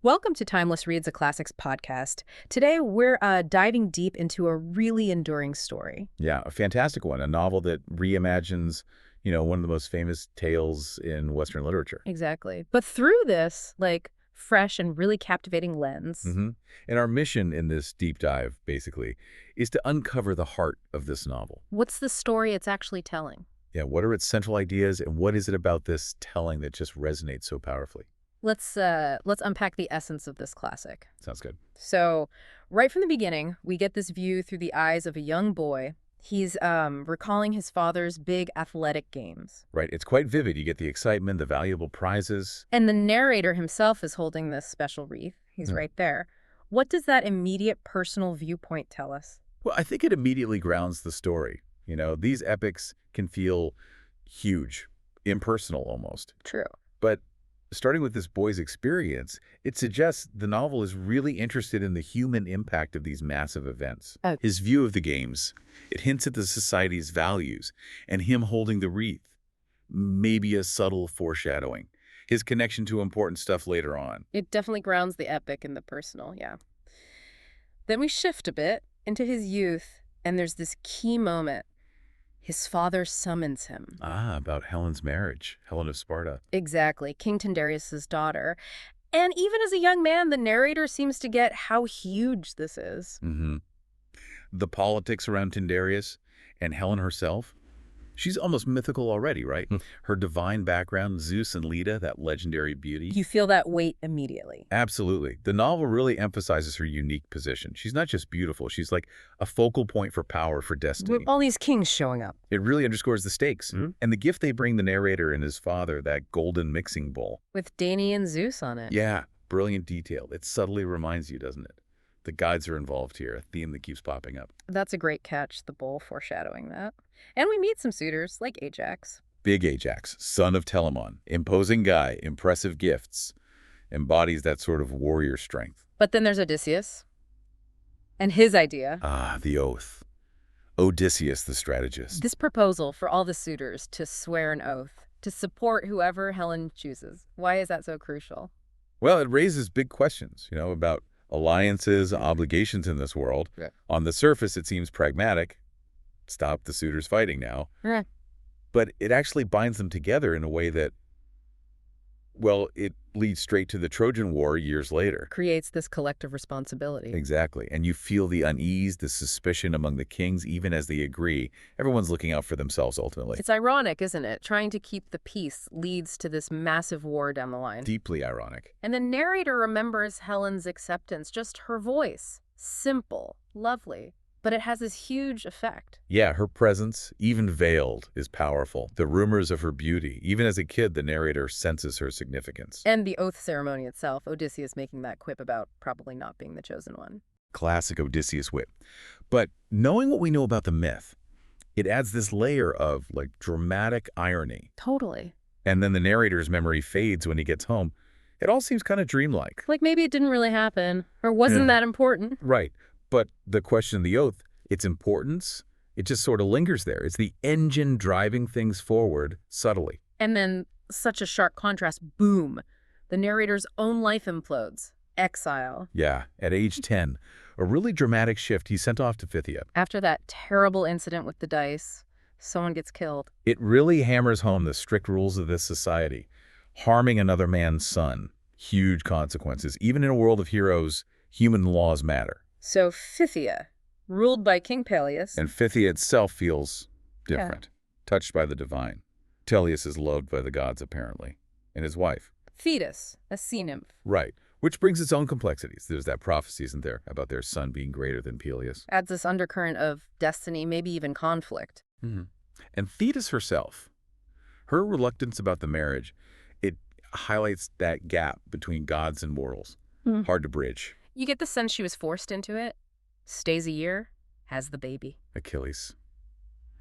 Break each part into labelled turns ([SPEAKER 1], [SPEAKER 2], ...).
[SPEAKER 1] Welcome to Timeless Reads a Classics podcast. Today, we're diving deep into a really enduring story.
[SPEAKER 2] Yeah, a fantastic one. A novel that reimagines, one of the most famous tales in Western literature.
[SPEAKER 1] Exactly. But through this, fresh and really captivating lens.
[SPEAKER 2] hmm And our mission in this deep dive, basically, is to uncover the heart of this novel.
[SPEAKER 1] What's the story it's actually telling?
[SPEAKER 2] Yeah, what are its central ideas, and what is it about this telling that just resonates so powerfully?
[SPEAKER 1] Let's unpack the essence of this classic.
[SPEAKER 2] Sounds good.
[SPEAKER 1] So, right from the beginning, we get this view through the eyes of a young boy. He's recalling his father's big athletic games.
[SPEAKER 2] Right, it's quite vivid. You get the excitement, the valuable prizes.
[SPEAKER 1] And the narrator himself is holding this special wreath. He's right there. What does that immediate personal viewpoint tell us?
[SPEAKER 2] Well, I think it immediately grounds the story. These epics can feel huge, impersonal almost.
[SPEAKER 1] True.
[SPEAKER 2] But starting with this boy's experience, it suggests the novel is really interested in the human impact of these massive events.
[SPEAKER 1] Oh.
[SPEAKER 2] His view of the games, it hints at the society's values, and him holding the wreath, maybe a subtle foreshadowing. His connection to important stuff later on.
[SPEAKER 1] It definitely grounds the epic in the personal, yeah. Then we shift a bit into his youth, and there's this key moment. His father summons him.
[SPEAKER 2] About Helen's marriage, Helen of Sparta.
[SPEAKER 1] Exactly, King Tyndareus' daughter. And even as a young man, the narrator seems to get how huge this is.
[SPEAKER 2] The politics around Tyndareus and Helen herself, she's almost mythical already, right? Her divine background, Zeus and Leda, that legendary beauty.
[SPEAKER 1] You feel that weight immediately.
[SPEAKER 2] Absolutely. The novel really emphasizes her unique position. She's not just beautiful. She's like a focal point for power, for destiny.
[SPEAKER 1] With all these kings showing up.
[SPEAKER 2] It really underscores the stakes. And the gift they bring the narrator and his father, that golden mixing bowl.
[SPEAKER 1] With Danae and Zeus on it.
[SPEAKER 2] Yeah, brilliant detail. It subtly reminds you, doesn't it? The gods are involved here, a theme that keeps popping up.
[SPEAKER 1] That's a great catch, the bowl foreshadowing that. And we meet some suitors, like Ajax.
[SPEAKER 2] Big Ajax, son of Telamon, imposing guy, impressive gifts, embodies that sort of warrior strength.
[SPEAKER 1] But then there's Odysseus. And his idea.
[SPEAKER 2] The oath. Odysseus, the strategist.
[SPEAKER 1] This proposal for all the suitors to swear an oath, to support whoever Helen chooses. Why is that so crucial?
[SPEAKER 2] Well, it raises big questions, about alliances, obligations in this world.
[SPEAKER 1] Yeah.
[SPEAKER 2] On the surface, it seems pragmatic. Stop the suitors fighting now.
[SPEAKER 1] Yeah.
[SPEAKER 2] But it actually binds them together in a way that, well, it leads straight to the Trojan War years later.
[SPEAKER 1] Creates this collective responsibility.
[SPEAKER 2] Exactly. And you feel the unease, the suspicion among the kings, even as they agree. Everyone's looking out for themselves ultimately.
[SPEAKER 1] It's ironic, isn't it? Trying to keep the peace leads to this massive war down the line.
[SPEAKER 2] Deeply ironic.
[SPEAKER 1] And the narrator remembers Helen's acceptance, just her voice. Simple, lovely. But it has this huge effect.
[SPEAKER 2] Yeah, her presence, even veiled, is powerful. The rumors of her beauty, even as a kid, the narrator senses her significance.
[SPEAKER 1] And the oath ceremony itself, Odysseus making that quip about probably not being the chosen one.
[SPEAKER 2] Classic Odysseus wit. But knowing what we know about the myth, it adds this layer of, dramatic irony.
[SPEAKER 1] Totally.
[SPEAKER 2] And then the narrator's memory fades when he gets home. It all seems kind of dreamlike.
[SPEAKER 1] Like maybe it didn't really happen, or wasn't that important.
[SPEAKER 2] Right. But the question of the oath, its importance, it just sort of lingers there. It's the engine driving things forward subtly.
[SPEAKER 1] And then such a sharp contrast, boom, the narrator's own life implodes. Exile.
[SPEAKER 2] Yeah, at age 10, a really dramatic shift. He's sent off to Phthia.
[SPEAKER 1] After that terrible incident with the dice, someone gets killed.
[SPEAKER 2] It really hammers home the strict rules of this society. Harming another man's son, huge consequences. Even in a world of heroes, human laws matter.
[SPEAKER 1] So Phthia, ruled by King Peleus.
[SPEAKER 2] And Phthia itself feels different, touched by the divine. Teleus is loved by the gods, apparently, and his wife.
[SPEAKER 1] Thetis, a sea nymph.
[SPEAKER 2] Right, which brings its own complexities. There's that prophecy, isn't there, about their son being greater than Peleus.
[SPEAKER 1] Adds this undercurrent of destiny, maybe even conflict.
[SPEAKER 2] And Thetis herself, her reluctance about the marriage, it highlights that gap between gods and mortals. Hard to bridge.
[SPEAKER 1] You get the sense she was forced into it, stays a year, has the baby.
[SPEAKER 2] Achilles.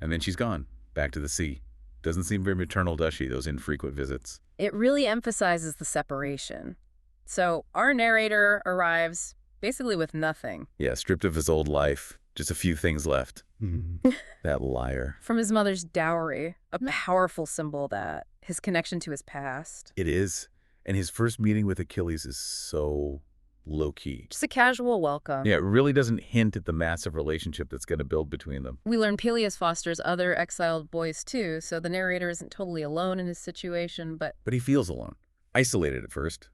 [SPEAKER 2] And then she's gone, back to the sea. Doesn't seem very maternal, does she, those infrequent visits?
[SPEAKER 1] It really emphasizes the separation. So our narrator arrives basically with nothing.
[SPEAKER 2] Yeah, stripped of his old life, just a few things left. That liar.
[SPEAKER 1] From his mother's dowry, a powerful symbol that his connection to his past.
[SPEAKER 2] It is. And his first meeting with Achilles is so low-key.
[SPEAKER 1] Just a casual welcome.
[SPEAKER 2] Yeah, it really doesn't hint at the massive relationship that's going to build between them.
[SPEAKER 1] We learn Peleus fosters other exiled boys too, so the narrator isn't totally alone in his situation, but
[SPEAKER 2] But he feels alone, isolated at first.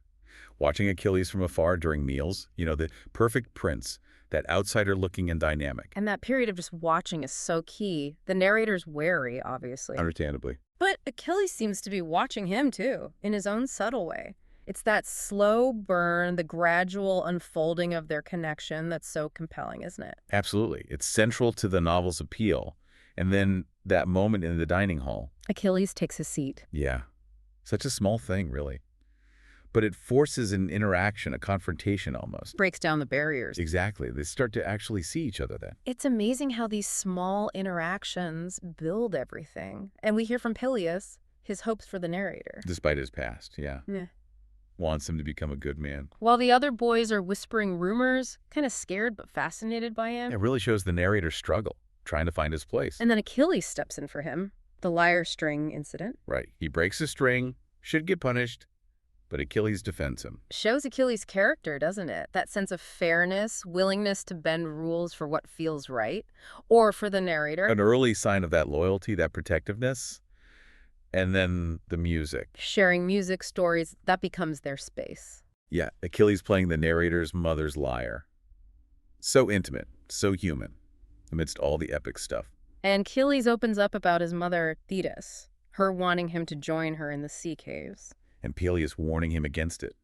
[SPEAKER 2] Watching Achilles from afar during meals, the perfect prince, that outsider-looking and dynamic.
[SPEAKER 1] and that period of just watching is so key. The narrator's wary, obviously.
[SPEAKER 2] Understandably.
[SPEAKER 1] But Achilles seems to be watching him too, in his own subtle way. It's that slow burn, the gradual unfolding of their connection that's so compelling, isn't it?
[SPEAKER 2] Absolutely. It's central to the novel's appeal. And then that moment in the dining hall.
[SPEAKER 1] Achilles takes his seat.
[SPEAKER 2] Yeah. Such a small thing, really. But it forces an interaction, a confrontation almost.
[SPEAKER 1] Breaks down the barriers.
[SPEAKER 2] Exactly. They start to actually see each other then.
[SPEAKER 1] It's amazing how these small interactions build everything. And we hear from Peleus his hopes for the narrator.
[SPEAKER 2] Despite his past, yeah.
[SPEAKER 1] Yeah.
[SPEAKER 2] Wants him to become a good man.
[SPEAKER 1] While the other boys are whispering rumors, kind of scared but fascinated by him.
[SPEAKER 2] It really shows the narrator's struggle, trying to find his place.
[SPEAKER 1] And then Achilles steps in for him. The lyre string incident.
[SPEAKER 2] Right. He breaks a string, should get punished, but Achilles defends him.
[SPEAKER 1] Shows Achilles' character, doesn't it? That sense of fairness, willingness to bend rules for what feels right, or for the narrator.
[SPEAKER 2] An early sign of that loyalty, that protectiveness, and then the music.
[SPEAKER 1] Sharing music stories, that becomes their space.
[SPEAKER 2] Yeah, Achilles playing the narrator's mother's lyre. So intimate, so human, amidst all the epic stuff.
[SPEAKER 1] And Achilles opens up about his mother, Thetis, her wanting him to join her in the sea caves.
[SPEAKER 2] And Peleus warning him against it.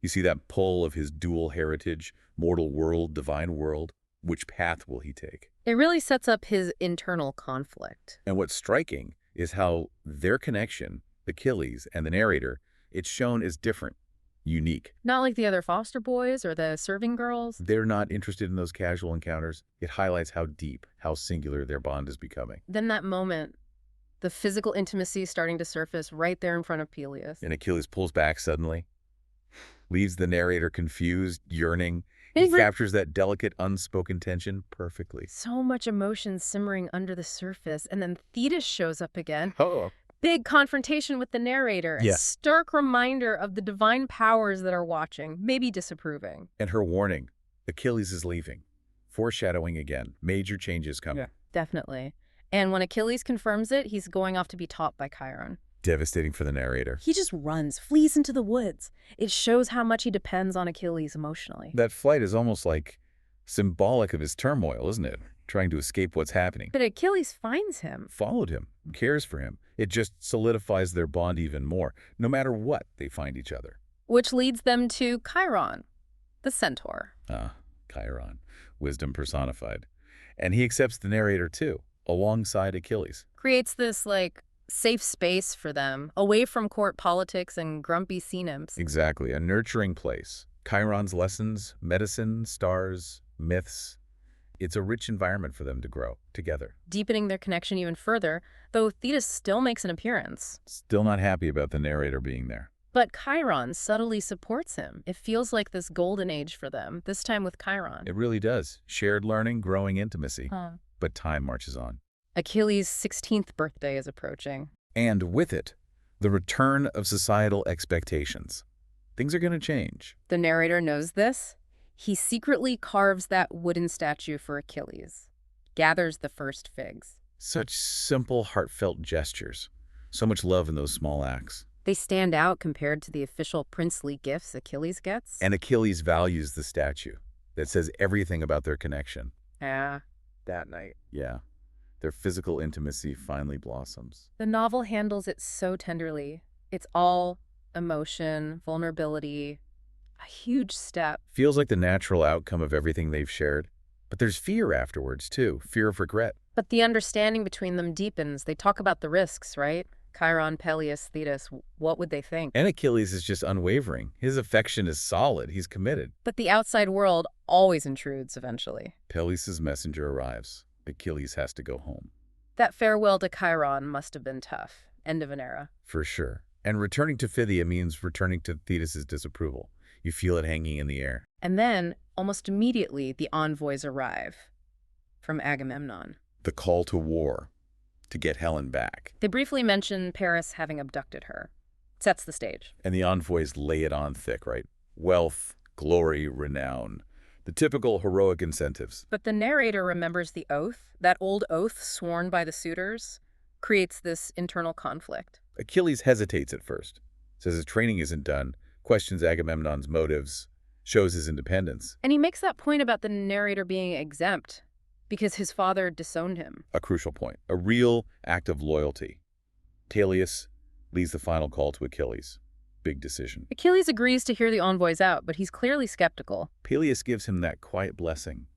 [SPEAKER 2] You see that pull of his dual heritage, mortal world, divine world. Which path will he take?
[SPEAKER 1] It really sets up his internal conflict.
[SPEAKER 2] And what's striking is how their connection, Achilles and the narrator, it's shown as different, unique.
[SPEAKER 1] Not like the other foster boys or the serving girls.
[SPEAKER 2] They're not interested in those casual encounters. It highlights how deep, how singular their bond is becoming.
[SPEAKER 1] Then that moment, the physical intimacy starting to surface right there in front of Peleus.
[SPEAKER 2] And Achilles pulls back suddenly, leaves the narrator confused, yearning. He captures that delicate, unspoken tension perfectly.
[SPEAKER 1] So much emotion simmering under the surface, and then Thetis shows up again.
[SPEAKER 2] Oh.
[SPEAKER 1] Big confrontation with the narrator.
[SPEAKER 2] Yeah.
[SPEAKER 1] A stark reminder of the divine powers that are watching, maybe disapproving.
[SPEAKER 2] And her warning, Achilles is leaving. Foreshadowing again, major changes coming.
[SPEAKER 1] Yeah. Definitely. And when Achilles confirms it, he's going off to be taught by Chiron.
[SPEAKER 2] Devastating for the narrator.
[SPEAKER 1] He just runs, flees into the woods. It shows how much he depends on Achilles emotionally.
[SPEAKER 2] That flight is almost like symbolic of his turmoil, isn't it? Trying to escape what's happening.
[SPEAKER 1] But Achilles finds him.
[SPEAKER 2] Followed him, cares for him. It just solidifies their bond even more. No matter what, they find each other.
[SPEAKER 1] Which leads them to Chiron, the centaur.
[SPEAKER 2] Ah, Chiron, wisdom personified. And he accepts the narrator too, alongside Achilles.
[SPEAKER 1] Creates this, safe space for them, away from court politics and grumpy sea nymphs.
[SPEAKER 2] Exactly, a nurturing place. Chiron's lessons, medicine, stars, myths. It's a rich environment for them to grow together.
[SPEAKER 1] Deepening their connection even further, though Thetis still makes an appearance.
[SPEAKER 2] Still not happy about the narrator being there.
[SPEAKER 1] But Chiron subtly supports him. It feels like this golden age for them, this time with Chiron.
[SPEAKER 2] It really does. Shared learning, growing intimacy.
[SPEAKER 1] Huh.
[SPEAKER 2] But time marches on.
[SPEAKER 1] Achilles' 16th birthday is approaching.
[SPEAKER 2] And with it, the return of societal expectations. Things are going to change.
[SPEAKER 1] The narrator knows this. He secretly carves that wooden statue for Achilles, gathers the first figs.
[SPEAKER 2] Such simple, heartfelt gestures. So much love in those small acts.
[SPEAKER 1] They stand out compared to the official princely gifts Achilles gets.
[SPEAKER 2] And Achilles values the statue. That says everything about their connection.
[SPEAKER 1] Yeah, that night.
[SPEAKER 2] Yeah. Their physical intimacy finally blossoms.
[SPEAKER 1] The novel handles it so tenderly. It's all emotion, vulnerability, a huge step.
[SPEAKER 2] Feels like the natural outcome of everything they've shared. But there's fear afterwards, too. Fear of regret.
[SPEAKER 1] But the understanding between them deepens. They talk about the risks, right? Chiron, Peleus, Thetis, what would they think?
[SPEAKER 2] And Achilles is just unwavering. His affection is solid. He's committed.
[SPEAKER 1] But the outside world always intrudes eventually.
[SPEAKER 2] Peleus' messenger arrives. Achilles has to go home.
[SPEAKER 1] That farewell to Chiron must have been tough. End of an era.
[SPEAKER 2] For sure. And returning to Phthia means returning to Thetis' disapproval. You feel it hanging in the air.
[SPEAKER 1] And then, almost immediately, the envoys arrive from Agamemnon.
[SPEAKER 2] The call to war, to get Helen back.
[SPEAKER 1] They briefly mention Paris having abducted her. Sets the stage.
[SPEAKER 2] And the envoys lay it on thick, right? Wealth, glory, renown. The typical heroic incentives.
[SPEAKER 1] But the narrator remembers the oath. That old oath sworn by the suitors creates this internal conflict.
[SPEAKER 2] Achilles hesitates at first, says his training isn't done, questions Agamemnon's motives, shows his independence.
[SPEAKER 1] And he makes that point about the narrator being exempt because his father disowned him.
[SPEAKER 2] A crucial point, a real act of loyalty. Peleus leads the final call to Achilles. Big decision.
[SPEAKER 1] Achilles agrees to hear the envoys out, but he's clearly skeptical.
[SPEAKER 2] Peleus gives him that quiet blessing,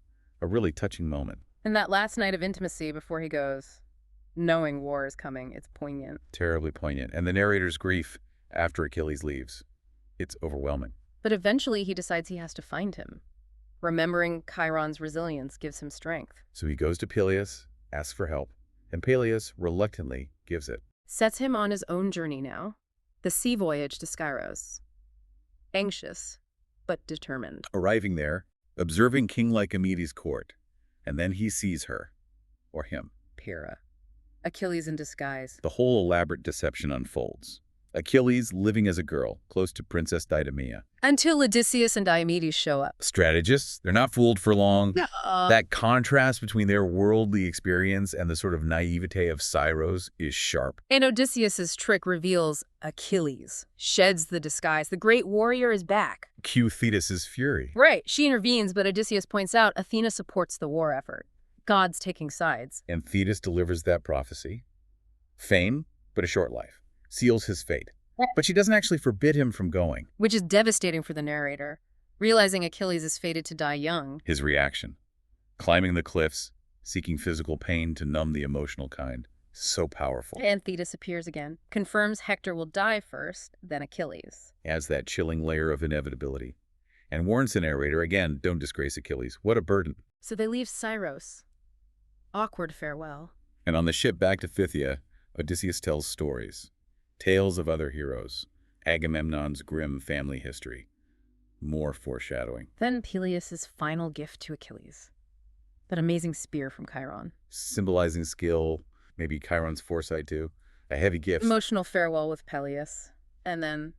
[SPEAKER 2] a really touching moment.
[SPEAKER 1] And that last night of intimacy before he goes, knowing war is coming, it's poignant.
[SPEAKER 2] Terribly poignant. And the narrator's grief after Achilles leaves, it's overwhelming.
[SPEAKER 1] But eventually he decides he has to find him. Remembering Chiron's resilience gives him strength.
[SPEAKER 2] So he goes to Peleus, asks for help, and Peleus reluctantly gives it.
[SPEAKER 1] Sets him on his own journey now. The sea voyage to Skyros. Anxious, but determined.
[SPEAKER 2] Arriving there, observing King Lycomedes' court, and then he sees her, or him.
[SPEAKER 1] Pyrrha. Achilles in disguise.
[SPEAKER 2] The whole elaborate deception unfolds. Achilles living as a girl, close to Princess Didymia.
[SPEAKER 1] Until Odysseus and Diomedes show up.
[SPEAKER 2] Strategists, they're not fooled for long. That contrast between their worldly experience and the sort of naivete of Skyros is sharp.
[SPEAKER 1] And Odysseus's trick reveals Achilles, sheds the disguise. The great warrior is back.
[SPEAKER 2] Cue Thetis's fury.
[SPEAKER 1] Right, she intervenes, but Odysseus points out Athena supports the war effort. God's taking sides.
[SPEAKER 2] And Thetis delivers that prophecy. Fame, but a short life. Seals his fate. But she doesn't actually forbid him from going.
[SPEAKER 1] Which is devastating for the narrator, realizing Achilles is fated to die young.
[SPEAKER 2] His reaction. Climbing the cliffs, seeking physical pain to numb the emotional kind. So powerful.
[SPEAKER 1] And Thetis appears again, confirms Hector will die first, then Achilles.
[SPEAKER 2] Adds that chilling layer of inevitability. And warns the narrator, again, don't disgrace Achilles. What a burden.
[SPEAKER 1] So they leave Skyros. Awkward farewell.
[SPEAKER 2] And on the ship back to Phthia, Odysseus tells stories. Tales of other heroes. Agamemnon's grim family history. More foreshadowing.
[SPEAKER 1] Then Peleus' final gift to Achilles. That amazing spear from Chiron.
[SPEAKER 2] Symbolizing skill, maybe Chiron's foresight too. A heavy gift.
[SPEAKER 1] Emotional farewell with Peleus. And then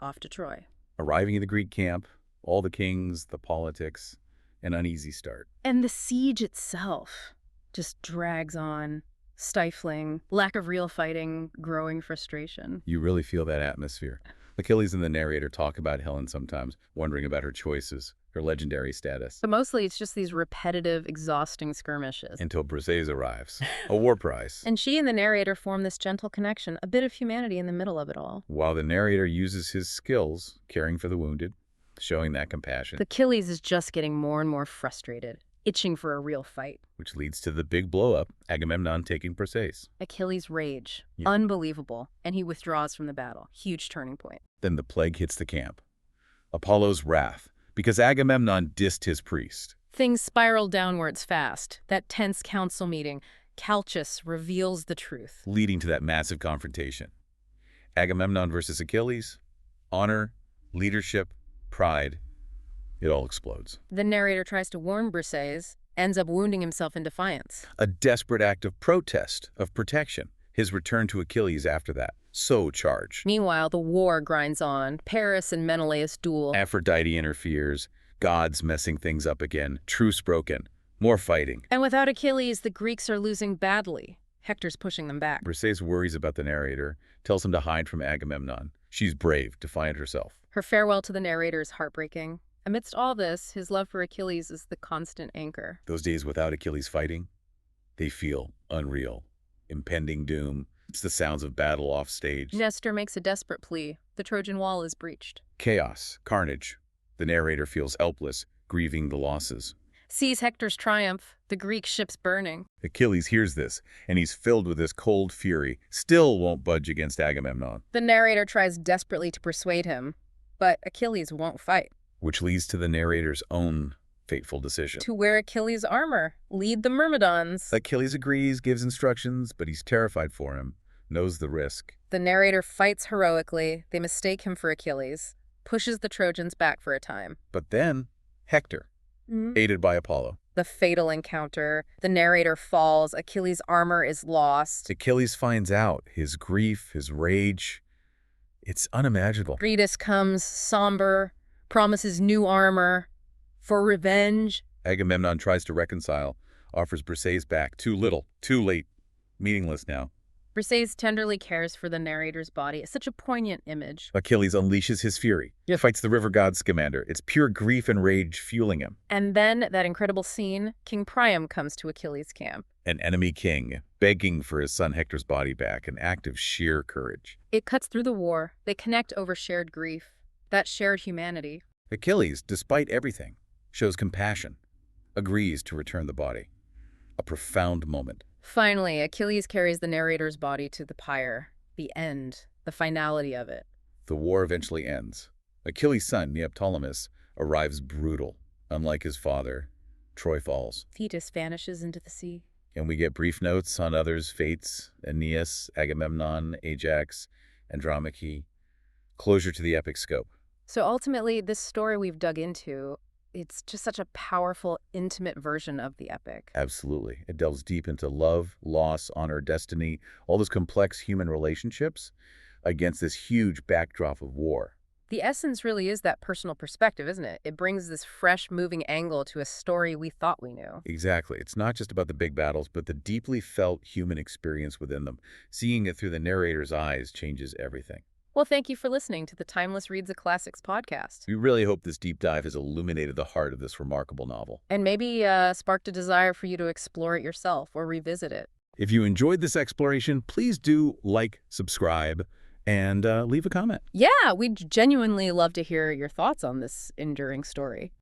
[SPEAKER 1] off to Troy.
[SPEAKER 2] Arriving in the Greek camp, all the kings, the politics, an uneasy start.
[SPEAKER 1] And the siege itself just drags on. Stifling, lack of real fighting, growing frustration.
[SPEAKER 2] You really feel that atmosphere. Achilles and the narrator talk about Helen sometimes, wondering about her choices, her legendary status.
[SPEAKER 1] But mostly it's just these repetitive, exhausting skirmishes.
[SPEAKER 2] Until Briseis arrives, a war prize.
[SPEAKER 1] And she and the narrator form this gentle connection, a bit of humanity in the middle of it all.
[SPEAKER 2] While the narrator uses his skills, caring for the wounded, showing that compassion.
[SPEAKER 1] Achilles is just getting more and more frustrated, itching for a real fight.
[SPEAKER 2] Which leads to the big blow-up, Agamemnon taking Briseis.
[SPEAKER 1] Achilles' rage.
[SPEAKER 2] Yeah.
[SPEAKER 1] Unbelievable. And he withdraws from the battle. Huge turning point.
[SPEAKER 2] Then the plague hits the camp. Apollo's wrath, because Agamemnon dissed his priest.
[SPEAKER 1] Things spiral downwards fast. That tense council meeting. Calchas reveals the truth.
[SPEAKER 2] Leading to that massive confrontation. Agamemnon versus Achilles. Honor, leadership, pride. It all explodes.
[SPEAKER 1] The narrator tries to warn Briseis, ends up wounding himself in defiance.
[SPEAKER 2] A desperate act of protest, of protection. His return to Achilles after that. So charged.
[SPEAKER 1] Meanwhile, the war grinds on. Paris and Menelaus duel.
[SPEAKER 2] Aphrodite interferes. Gods messing things up again. Truce broken. More fighting.
[SPEAKER 1] And without Achilles, the Greeks are losing badly. Hector's pushing them back.
[SPEAKER 2] Briseis worries about the narrator, tells him to hide from Agamemnon. She's brave, defiant herself.
[SPEAKER 1] Her farewell to the narrator is heartbreaking. Amidst all this, his love for Achilles is the constant anchor.
[SPEAKER 2] Those days without Achilles fighting, they feel unreal. Impending doom. It's the sounds of battle off stage.
[SPEAKER 1] Nestor makes a desperate plea. The Trojan wall is breached.
[SPEAKER 2] Chaos, carnage. The narrator feels helpless, grieving the losses.
[SPEAKER 1] Sees Hector's triumph, the Greek ships burning.
[SPEAKER 2] Achilles hears this, and he's filled with this cold fury, still won't budge against Agamemnon.
[SPEAKER 1] The narrator tries desperately to persuade him, but Achilles won't fight.
[SPEAKER 2] Which leads to the narrator's own fateful decision.
[SPEAKER 1] To wear Achilles' armor, lead the Myrmidons.
[SPEAKER 2] Achilles agrees, gives instructions, but he's terrified for him, knows the risk.
[SPEAKER 1] The narrator fights heroically. They mistake him for Achilles, pushes the Trojans back for a time.
[SPEAKER 2] But then, Hector, aided by Apollo.
[SPEAKER 1] The fatal encounter. The narrator falls. Achilles' armor is lost.
[SPEAKER 2] Achilles finds out his grief, his rage. It's unimaginable.
[SPEAKER 1] Gretus comes, somber, promises new armor for revenge.
[SPEAKER 2] Agamemnon tries to reconcile, offers Briseis back. Too little, too late, meaningless now.
[SPEAKER 1] Briseis tenderly cares for the narrator's body. It's such a poignant image.
[SPEAKER 2] Achilles unleashes his fury. He fights the river god Scamander. It's pure grief and rage fueling him.
[SPEAKER 1] And then that incredible scene, King Priam comes to Achilles' camp.
[SPEAKER 2] An enemy king, begging for his son Hector's body back, an act of sheer courage.
[SPEAKER 1] It cuts through the war. They connect over shared grief, that shared humanity.
[SPEAKER 2] Achilles, despite everything, shows compassion, agrees to return the body. A profound moment.
[SPEAKER 1] Finally, Achilles carries the narrator's body to the pyre. The end, the finality of it.
[SPEAKER 2] The war eventually ends. Achilles' son, Neoptolemus, arrives brutal. Unlike his father, Troy falls.
[SPEAKER 1] Thetis vanishes into the sea.
[SPEAKER 2] And we get brief notes on others' fates: Aeneas, Agamemnon, Ajax, Andromache. Closure to the epic scope.
[SPEAKER 1] So ultimately, this story we've dug into, it's just such a powerful, intimate version of the epic.
[SPEAKER 2] Absolutely. It delves deep into love, loss, honor, destiny, all those complex human relationships against this huge backdrop of war.
[SPEAKER 1] The essence really is that personal perspective, isn't it? It brings this fresh, moving angle to a story we thought we knew.
[SPEAKER 2] Exactly. It's not just about the big battles, but the deeply felt human experience within them. Seeing it through the narrator's eyes changes everything.
[SPEAKER 1] Well, thank you for listening to the Timeless Reads a Classics podcast.
[SPEAKER 2] We really hope this deep dive has illuminated the heart of this remarkable novel.
[SPEAKER 1] And maybe sparked a desire for you to explore it yourself or revisit it.
[SPEAKER 2] If you enjoyed this exploration, please do like, subscribe, and leave a comment.
[SPEAKER 1] Yeah, we'd genuinely love to hear your thoughts on this enduring story.